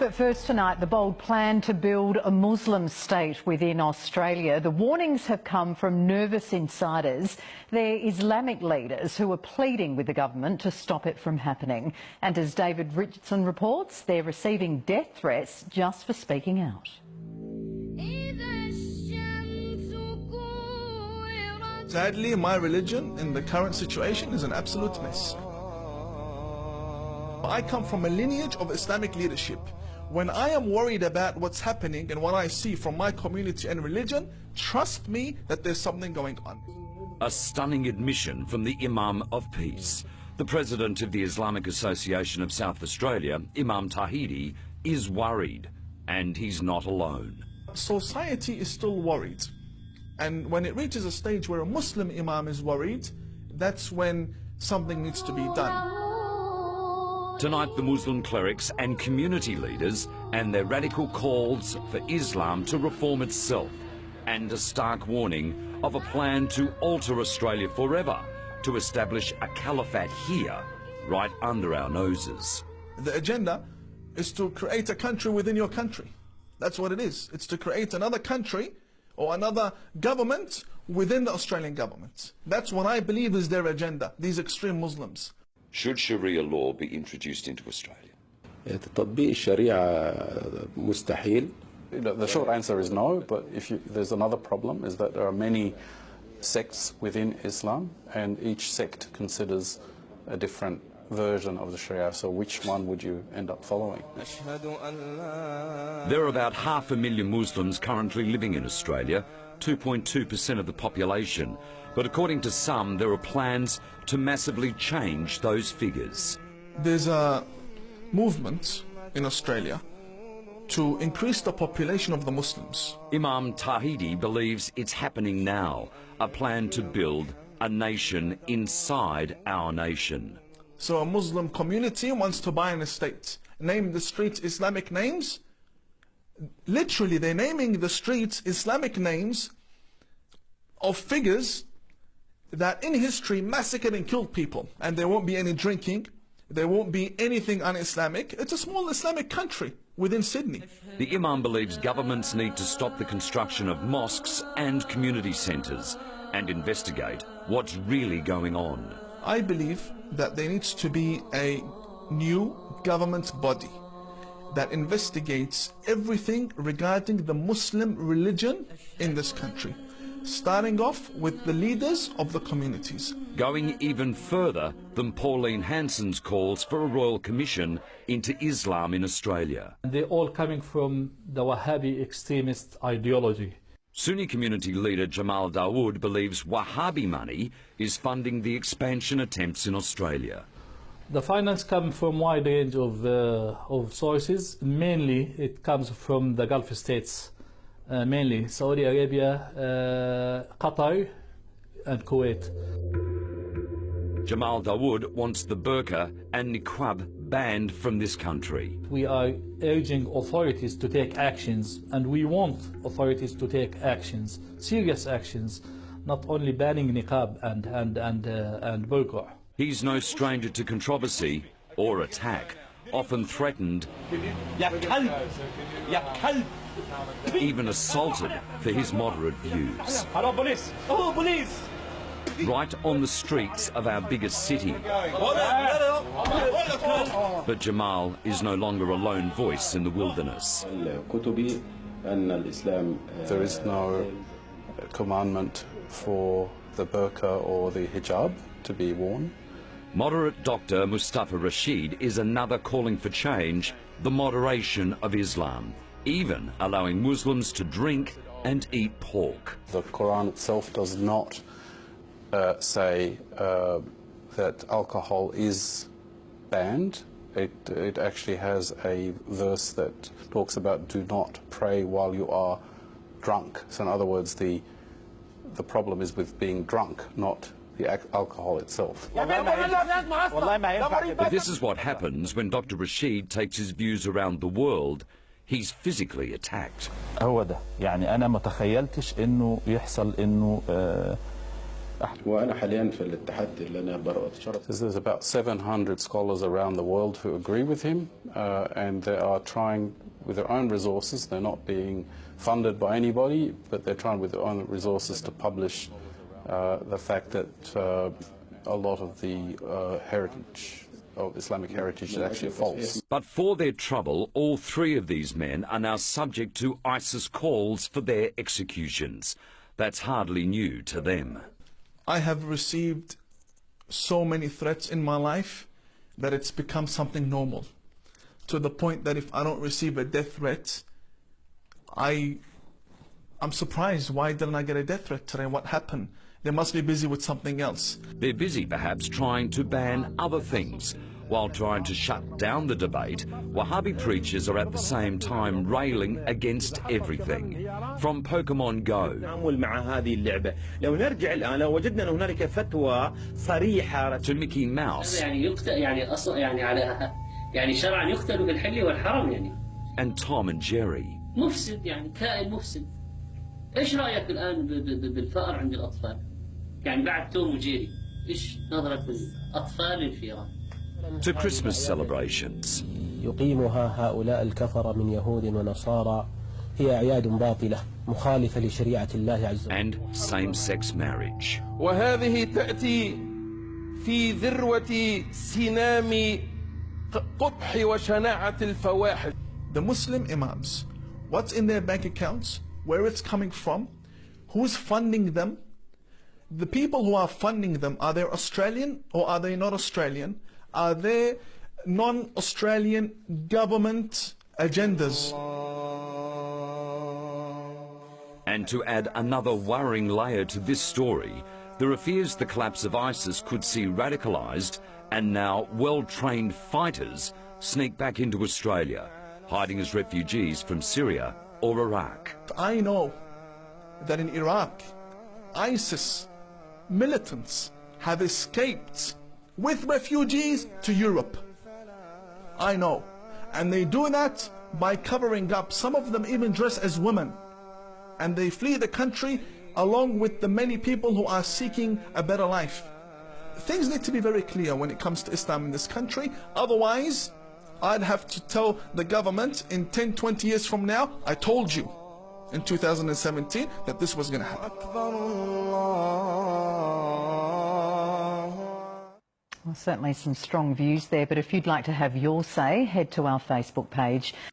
But first tonight, the bold plan to build a Muslim state within Australia. The warnings have come from nervous insiders. They're Islamic leaders who are pleading with the government to stop it from happening. And as David Richardson reports, they're receiving death threats just for speaking out. Sadly, my religion in the current situation is an absolute mess. I come from a lineage of Islamic leadership. When I am worried about what's happening and what I see from my community and religion, trust me that there's something going on. A stunning admission from the Imam of Peace. The president of the Islamic Association of South Australia, Imam Tawhidi, is worried, and he's not alone. Society is still worried. And when it reaches a stage where a Muslim Imam is worried, that's when something needs to be done. Tonight, the Muslim clerics and community leaders and their radical calls for Islam to reform itself, and a stark warning of a plan to alter Australia forever, to establish a caliphate here, right under our noses. The agenda is to create a country within your country. That's what it is. It's to create another country or another government within the Australian government. That's what I believe is their agenda, these extreme Muslims. Should Sharia law be introduced into Australia? تطبيق الشريعة مستحيل. The short answer is no, but there's another problem, is that there are many sects within Islam, and each sect considers a different version of the Sharia, so which one would you end up following? There are about 500,000 Muslims currently living in Australia, 2.2% of the population. But according to some, there are plans to massively change those figures. There's a movement in Australia to increase the population of the Muslims. Imam Tawhidi believes it's happening now, a plan to build a nation inside our nation. So a Muslim community wants to buy an estate, name the streets Islamic names. Literally, they're naming the streets Islamic names of figures that in history massacred and killed people, and there won't be any drinking, there won't be anything un-Islamic. It's a small Islamic country within Sydney. The Imam believes governments need to stop the construction of mosques and community centres and investigate what's really going on. I believe that there needs to be a new government body that investigates everything regarding the Muslim religion in this country, starting off with the leaders of the communities. Going even further than Pauline Hanson's calls for a royal commission into Islam in Australia. They're all coming from the Wahhabi extremist ideology. Sunni community leader Jamal Dawood believes Wahhabi money is funding the expansion attempts in Australia. The finance comes from a wide range of sources. Mainly it comes from the Gulf states, mainly Saudi Arabia, Qatar and Kuwait. Jamal Dawood wants the burqa and niqab banned from this country. We are urging authorities to take actions, and we want authorities to take actions, serious actions, not only banning niqab and burqa. He's no stranger to controversy or attack, often threatened, even assaulted for his moderate views. Right on the streets of our biggest city. But Jamal is no longer a lone voice in the wilderness. There is no commandment for the burqa or the hijab to be worn. Moderate Dr. Mustafa Rashid is another calling for change, the moderation of Islam, even allowing Muslims to drink and eat pork. The Quran itself does not say that alcohol is banned. It actually has a verse that talks about do not pray while you are drunk. So in other words, the problem is with being drunk, not the alcohol itself. But this is what happens when Dr. Rashid takes his views around the world. He's physically attacked. هو ده يعني أنا ما تخيلتش إنه يحصل إنه وأنا حاليا في الاتحاد اللي أنا بشرف. There's about 700 scholars around the world who agree with him, and they are trying with their own resources. They're not being funded by anybody, but they're trying with their own resources to publish the fact that a lot of the heritage of Islamic heritage is actually false. But for their trouble, all three of these men are now subject to ISIS calls for their executions. That's hardly new to them. I have received so many threats in my life that it's become something normal, to the point that if I don't receive a death threat, I'm surprised. Why didn't I get a death threat today? What happened? They must be busy with something else. They're busy perhaps trying to ban other things. While trying to shut down the debate, Wahhabi preachers are at the same time railing against everything. From Pokemon Go to Mickey Mouse and Tom and Jerry. مفسد يعني كائن مفسد. ايش رايك الان بالفأر عند الاطفال؟ يعني بعد توم وجيري، ايش نظرك للاطفال للفئران؟ To Christmas celebrations. يقيمها هؤلاء الكفر من يهود ونصارى هي أعياد باطلة مخالفة لشريعة الله عز وجل. And same-sex marriage. وهذه تأتي في ذروة سنام قبح وشناعة الفواحش. The Muslim imams, what's in their bank accounts, where it's coming from, who's funding them, the people who are funding them, are they Australian or are they not Australian? Are they non-Australian government agendas? And to add another worrying layer to this story, there are fears the collapse of ISIS could see radicalised and now well-trained fighters sneak back into Australia, hiding as refugees from Syria or Iraq. I know that in Iraq, ISIS militants have escaped with refugees to Europe. I know. And they do that by covering up. Some of them even dress as women. And they flee the country along with the many people who are seeking a better life. Things need to be very clear when it comes to Islam in this country. Otherwise, I'd have to tell the government in 10, 20 years from now, I told you in 2017 that this was going to happen. Well, certainly some strong views there, but if you'd like to have your say, head to our Facebook page.